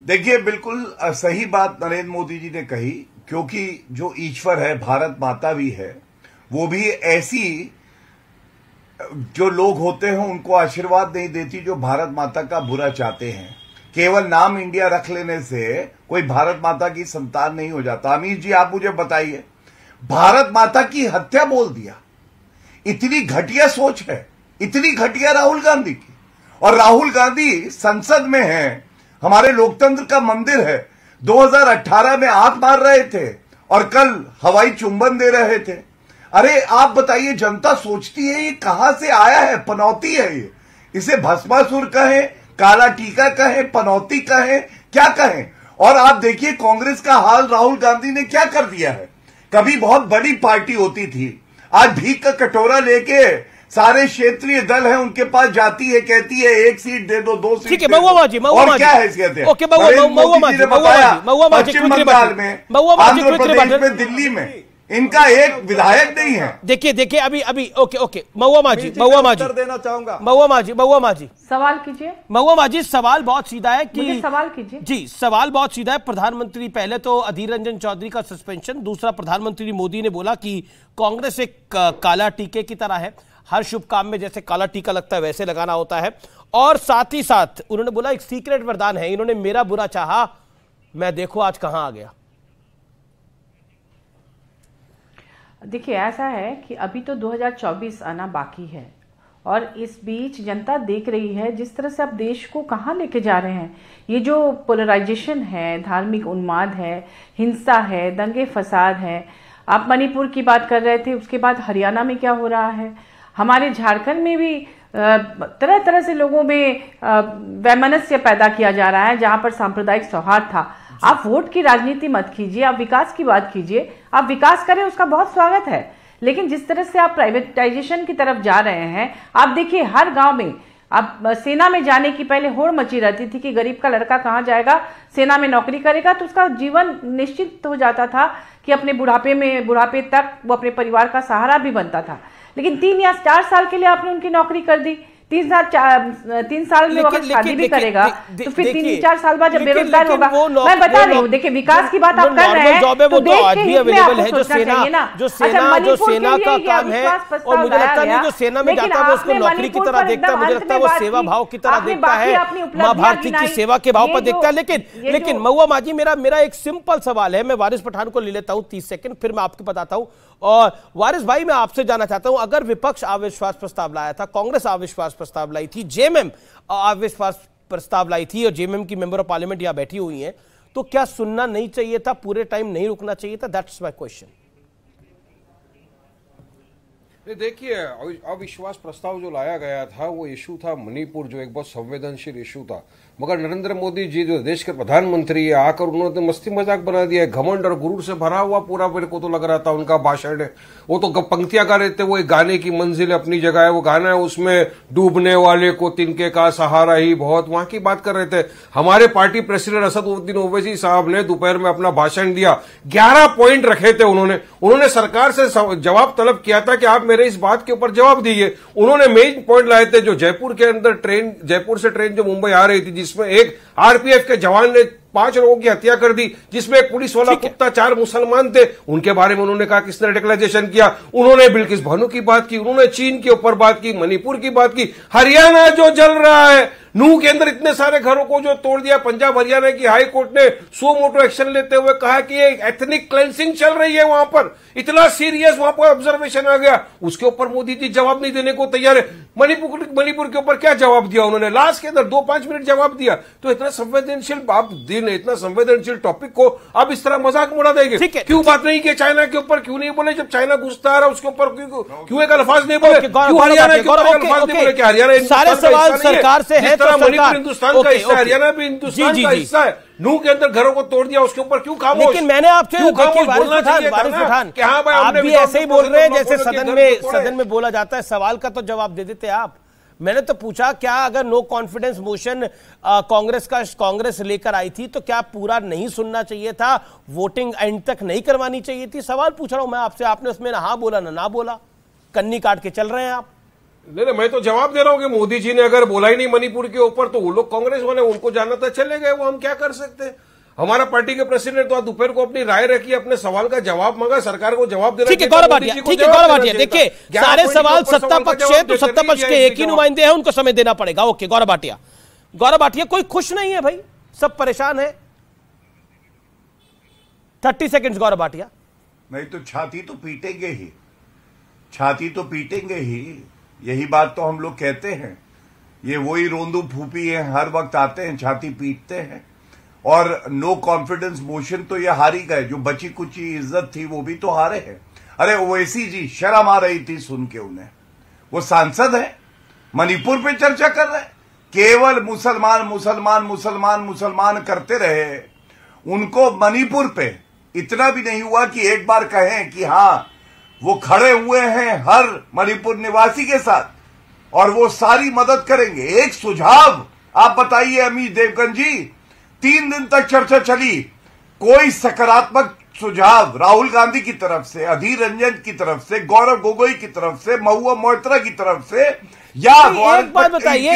देखिए, बिल्कुल सही बात नरेंद्र मोदी जी ने कही, क्योंकि जो ईश्वर है, भारत माता भी है, वो भी ऐसी जो लोग होते हैं उनको आशीर्वाद नहीं देती जो भारत माता का बुरा चाहते हैं। केवल नाम इंडिया रख लेने से कोई भारत माता की संतान नहीं हो जाता। अमीर जी, आप मुझे बताइए, भारत माता की हत्या बोल दिया, इतनी घटिया सोच है, इतनी घटिया राहुल गांधी की। और राहुल गांधी संसद में है, हमारे लोकतंत्र का मंदिर है, 2018 में आंख मार रहे थे और कल हवाई चुंबन दे रहे थे। अरे आप बताइए, जनता सोचती है ये कहां से आया है, पनौती है ये। इसे भस्मासुर कहें, काला टीका कहें, पनौती कहें, क्या कहें। और आप देखिए कांग्रेस का हाल राहुल गांधी ने क्या कर दिया है। कभी बहुत बड़ी पार्टी होती थी, आज भीख का कटोरा लेके सारे क्षेत्रीय दल है उनके पास जाती है, कहती है एक सीट दे दो, 2 सीट, ठीक है। महुआ माजी, और क्या हैसियत है। ओके, महुआ माजी, पश्चिम बंगाल में, आंध्र प्रदेश में, दिल्ली में इनका एक विधायक नहीं है। देखिए अभी ओके महुआ माजी देना चाहूंगा। महुआ माजी सवाल कीजिए। महुआ माजी, सवाल बहुत सीधा है कि मुझे सवाल कीजिए। जी, सवाल बहुत सीधा है। प्रधानमंत्री, पहले तो अधीर रंजन चौधरी का सस्पेंशन, दूसरा प्रधानमंत्री मोदी ने बोला कि कांग्रेस एक काला टीके की तरह है, हर शुभ काम में जैसे काला टीका लगता है वैसे लगाना होता है। और साथ ही साथ उन्होंने बोला एक सीक्रेट वरदान है, इन्होंने मेरा बुरा चाहा, मैं देखो आज कहां आ गया। देखिए, ऐसा है कि अभी तो 2024 आना बाकी है और इस बीच जनता देख रही है जिस तरह से आप देश को कहाँ लेके जा रहे हैं। ये जो पोलराइजेशन है, धार्मिक उन्माद है, हिंसा है, दंगे फसाद है। आप मणिपुर की बात कर रहे थे, उसके बाद हरियाणा में क्या हो रहा है, हमारे झारखंड में भी तरह तरह से लोगों में वैमनस्य पैदा किया जा रहा है जहां पर सांप्रदायिक सौहार्द था। आप वोट की राजनीति मत कीजिए, आप विकास की बात कीजिए। आप विकास करें, उसका बहुत स्वागत है, लेकिन जिस तरह से आप प्राइवेटाइजेशन की तरफ जा रहे हैं, आप देखिए हर गांव में, आप सेना में जाने की पहले होड़ मची रहती थी कि गरीब का लड़का कहाँ जाएगा, सेना में नौकरी करेगा तो उसका जीवन निश्चित हो जाता था कि अपने बुढ़ापे तक वो अपने परिवार का सहारा भी बनता था। लेकिन 3 या 4 साल के लिए आपने उनकी नौकरी कर दी। 3 साल में अगर शादी भी करेगा तो फिर 3-4 साल बाद जब बेरोजगार होगा, मैं बता रही हूँ, देखिए विकास की बात आप कर रहे हैं तो देश के हित में आपको सोचना चाहिए ना। जो सेना का काम है, और मुझे लगता नहीं जो सेना में जाता है वो उसको नौकरी की तरह देखता है, मुझे लगता है वो सेवा भाव की तरह देखता है, माँ भारती की सेवा के भाव पर देखता है। लेकिन महुआ माजी, मेरा एक सिंपल सवाल है, मैं वारिस पठान को ले लेता हूँ 30 सेकंड, फिर मैं आपको बताता हूँ। और वारिस भाई, मैं आपसे जानना चाहता हूं, अगर विपक्ष अविश्वास प्रस्ताव लाया था, कांग्रेस अविश्वास प्रस्ताव लाई थी, जेएमएम अविश्वास प्रस्ताव लाई थी और जेएमएम की मेंबर ऑफ पार्लियामेंट यहां बैठी हुई हैं, तो क्या सुनना नहीं चाहिए था, पूरे टाइम नहीं रुकना चाहिए था? That's my question. देखिए, अविश्वास प्रस्ताव जो लाया गया था वो इशू था मणिपुर, जो एक बहुत संवेदनशील इशू था। मगर नरेंद्र मोदी जी जो देश के प्रधानमंत्री है, आकर उन्होंने मस्ती मजाक बना दिया है। घमंड और गुरूर से भरा हुआ पूरा मेरे को तो लग रहा था उनका भाषण है। वो तो पंक्तियां गा रहे थे, वो एक गाने की मंजिल अपनी जगह है, वो गाना है, उसमें डूबने वाले को तिनके का सहारा ही बहुत, वहां की बात कर रहे थे। हमारे पार्टी प्रेसिडेंट असदुद्दीन ओवैसी साहब ने दोपहर में अपना भाषण दिया, 11 पॉइंट रखे थे उन्होंने सरकार से जवाब तलब किया था कि आप मेरे इस बात के ऊपर जवाब दीजिए। उन्होंने मेन पॉइंट लाए थे, जो जयपुर के अंदर ट्रेन, जयपुर से ट्रेन जो मुंबई आ रही थी, जिसमें एक आरपीएफ के जवान ने 5 लोगों की हत्या कर दी, जिसमें एक पुलिस वाला कुत्ता, 4 मुसलमान थे, उनके बारे में उन्होंने कहा किसने रेडिकलाइजेशन किया। उन्होंने बिल्किस भानू की बात की, उन्होंने चीन के ऊपर बात की, मणिपुर की बात की, हरियाणा जो जल रहा है, नूह के अंदर इतने सारे घरों को जो तोड़ दिया, पंजाब हरियाणा की हाई कोर्ट ने सो मोटो एक्शन लेते हुए कहा कि ये एथनिक क्लेंसिंग चल रही है वहां पर, इतना सीरियस वहां पर ऑब्जर्वेशन आ गया। उसके ऊपर मोदी जी जवाब नहीं देने को तैयार है। मणिपुर के ऊपर क्या जवाब दिया उन्होंने? लास्ट के अंदर 2-5 मिनट जवाब दिया। तो इतना संवेदनशील आप दिन, इतना संवेदनशील टॉपिक को आप इस तरह मजाक उड़ा देंगे? क्यों बात नहीं की चाइना के ऊपर? क्यों नहीं बोले जब चाइना घुसता आ रहा उसके ऊपर? क्यों एक अल्फाज नहीं बोले? क्यों हरियाणा के ऊपर अल्फाज नहीं बोले? कि हरियाणा सारे सवाल सरकार से है, मणिपुर हिंदुस्तान का हिस्सा है, हरियाणा भी हिंदुस्तान का हिस्सा है। नूह के अंदर घरों को तोड़ दिया, उसके ऊपर क्यों खामोश? लेकिन मैंने आपसे वारिस पठान, आप भी ऐसे ही बोल रहे हैं जैसे सदन में बोला जाता है। सवाल का तो जवाब दे देते आप। मैंने तो पूछा, क्या अगर नो कॉन्फिडेंस मोशन कांग्रेस लेकर आई थी तो क्या पूरा नहीं सुनना चाहिए था, वोटिंग एंड तक नहीं करवानी चाहिए थी? सवाल पूछ रहा हूं मैं आपसे, आपने उसमें ना हाँ बोला ना बोला, कन्नी काट के चल रहे हैं आप। नहीं, मैं तो जवाब दे रहा हूँ कि मोदी जी ने अगर बोला ही नहीं मणिपुर के ऊपर तो वो लोग कांग्रेस वाले उनको जाना तो चले गए, वो हम क्या कर सकते हैं। हमारा पार्टी के प्रेसिडेंट तो आज दोपहर को अपनी राय रखी, अपने सवाल का जवाब मांगा, सरकार को जवाब देना। ठीक है गौरव भाटिया, ठीक है गौरव भाटिया, देखिए सारे सवाल सत्ता पक्ष है तो सत्ता पक्ष के एक ही नुमाइंदे हैं, उनको समय देना पड़ेगा। ओके गौरव भाटिया, गौरव भाटिया कोई खुश नहीं है भाई, सब परेशान है। 30 सेकंड्स गौरव भाटिया। नहीं तो छाती तो पीटेंगे ही, छाती तो पीटेंगे ही, यही बात तो हम लोग कहते हैं। ये वही रोंदू फूपी है, हर वक्त आते हैं छाती पीटते हैं। और नो कॉन्फिडेंस मोशन तो ये हार ही गए, जो बची कुची इज्जत थी वो भी तो हारे हैं। अरे ओवैसी जी शर्म आ रही थी सुन के उन्हें, वो सांसद है, मणिपुर पे चर्चा कर रहे हैं, केवल मुसलमान मुसलमान मुसलमान मुसलमान करते रहे। उनको मणिपुर पे इतना भी नहीं हुआ कि एक बार कहें कि हां वो खड़े हुए हैं हर मणिपुर निवासी के साथ और वो सारी मदद करेंगे। एक सुझाव आप बताइए अमित देवगन जी, 3 दिन तक चर्चा चली, कोई सकारात्मक सुझाव राहुल गांधी की तरफ से, अधीर रंजन की तरफ से, गौरव गोगोई की तरफ से, महुआ मोइत्रा की तरफ से, या एक बात बताइए,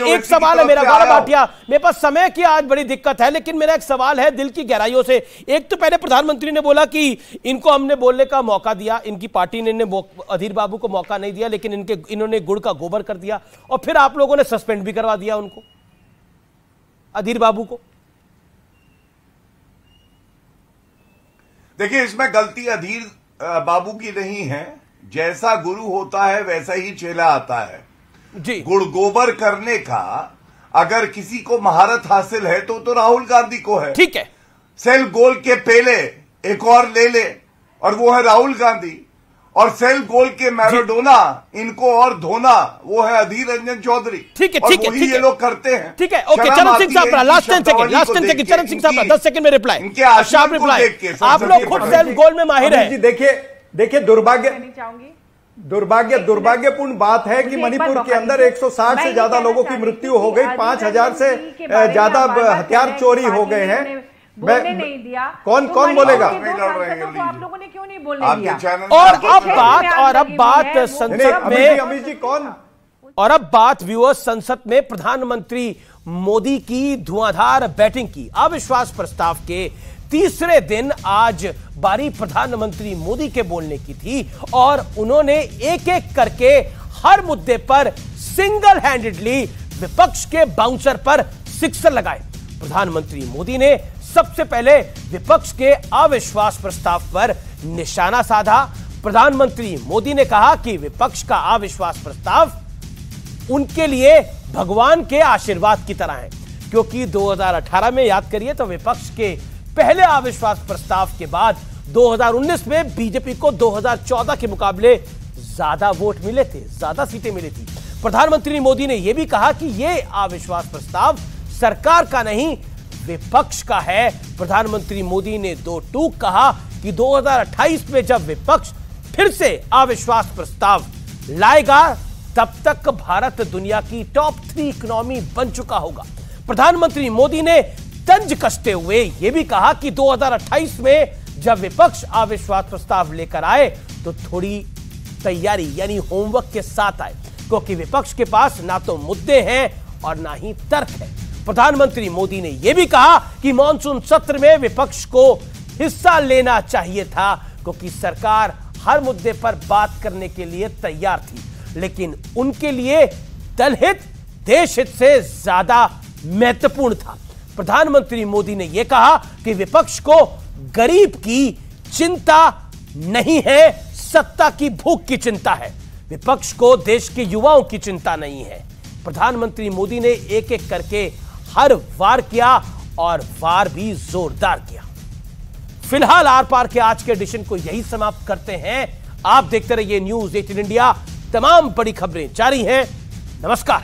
एक सवाल है मेरा गौरव भाटिया, मेरे पास समय की आज बड़ी दिक्कत है, लेकिन मेरा एक सवाल है दिल की गहराइयों से। एक तो पहले प्रधानमंत्री ने बोला कि इनको हमने बोलने का मौका दिया, इनकी पार्टी ने अधीर बाबू को मौका नहीं दिया, लेकिन इन्होंने गुड़ का गोबर कर दिया, और फिर आप लोगों ने सस्पेंड भी करवा दिया उनको, अधीर बाबू को। देखिए इसमें गलती अधीर बाबू की नहीं है, जैसा गुरु होता है वैसा ही चेला आता है जी। गुड़ गोबर करने का अगर किसी को महारत हासिल है तो राहुल गांधी को है। ठीक है, सेल गोल के पहले एक और ले ले और वो है राहुल गांधी, और सेल गोल के मैराडोना इनको और धोना वो है अधीर रंजन चौधरी। ठीक है, ठीक है, ठीक है, ये लोग करते हैं। ठीक है, ओके चरण सिंह साहब, लास्ट 10 सेकंड, चरण सिंह साहब 10 सेकंड में रिप्लाई, इनके आशाप रिप्लाई। आप लोग खुद सेल्फ गोल में माहिर है। देखिए दुर्भाग्यपूर्ण बात है कि मणिपुर के अंदर 160 से ज्यादा लोगों की मृत्यु हो गई, 5000 से ज्यादा हथियार चोरी हो गए हैं। बोलने नहीं दिया, कौन बोलेगा? आप लोगों ने क्यों नहीं बोलने दिया? और अब बात संसद में, अमित जी कौन, और अब बात व्यूअर्स संसद में प्रधानमंत्री मोदी की धुआंधार बैटिंग की। अविश्वास प्रस्ताव के तीसरे दिन आज बारी प्रधानमंत्री मोदी के बोलने की थी, और उन्होंने एक एक करके हर मुद्दे पर सिंगल हैंडेडली विपक्ष के बाउंसर पर सिक्सर लगाए। प्रधानमंत्री मोदी ने सबसे पहले विपक्ष के अविश्वास प्रस्ताव पर निशाना साधा। प्रधानमंत्री मोदी ने कहा कि विपक्ष का अविश्वास प्रस्ताव उनके लिए भगवान के आशीर्वाद की तरह है, क्योंकि 2018 में याद करिए तो विपक्ष के पहले अविश्वास प्रस्ताव के बाद 2019 में बीजेपी को 2014 के मुकाबले ज्यादा वोट मिले थे, ज्यादा सीटें मिली थी। प्रधानमंत्री मोदी ने यह भी कहा कि यह अविश्वास प्रस्ताव सरकार का नहीं विपक्ष का है। प्रधानमंत्री मोदी ने 2 टूक कहा कि 2028 में जब विपक्ष फिर से अविश्वास प्रस्ताव लाएगा तब तक भारत दुनिया की टॉप 3 इकोनॉमी बन चुका होगा। प्रधानमंत्री मोदी ने तंज कसते हुए यह भी कहा कि 2028 में जब विपक्ष अविश्वास प्रस्ताव लेकर आए तो थोड़ी तैयारी यानी होमवर्क के साथ आए, क्योंकि विपक्ष के पास ना तो मुद्दे हैं और ना ही तर्क है। प्रधानमंत्री मोदी ने यह भी कहा कि मॉनसून सत्र में विपक्ष को हिस्सा लेना चाहिए था, क्योंकि सरकार हर मुद्दे पर बात करने के लिए तैयार थी, लेकिन उनके लिए दलहित देश हित से ज्यादा महत्वपूर्ण था। प्रधानमंत्री मोदी ने यह कहा कि विपक्ष को गरीब की चिंता नहीं है, सत्ता की भूख की चिंता है। विपक्ष को देश के युवाओं की चिंता नहीं है। प्रधानमंत्री मोदी ने एक एक करके हर वार किया और वार भी जोरदार किया। फिलहाल आर पार के आज के एडिशन को यही समाप्त करते हैं। आप देखते रहिए न्यूज़ 18 इंडिया, तमाम बड़ी खबरें जारी हैं। नमस्कार।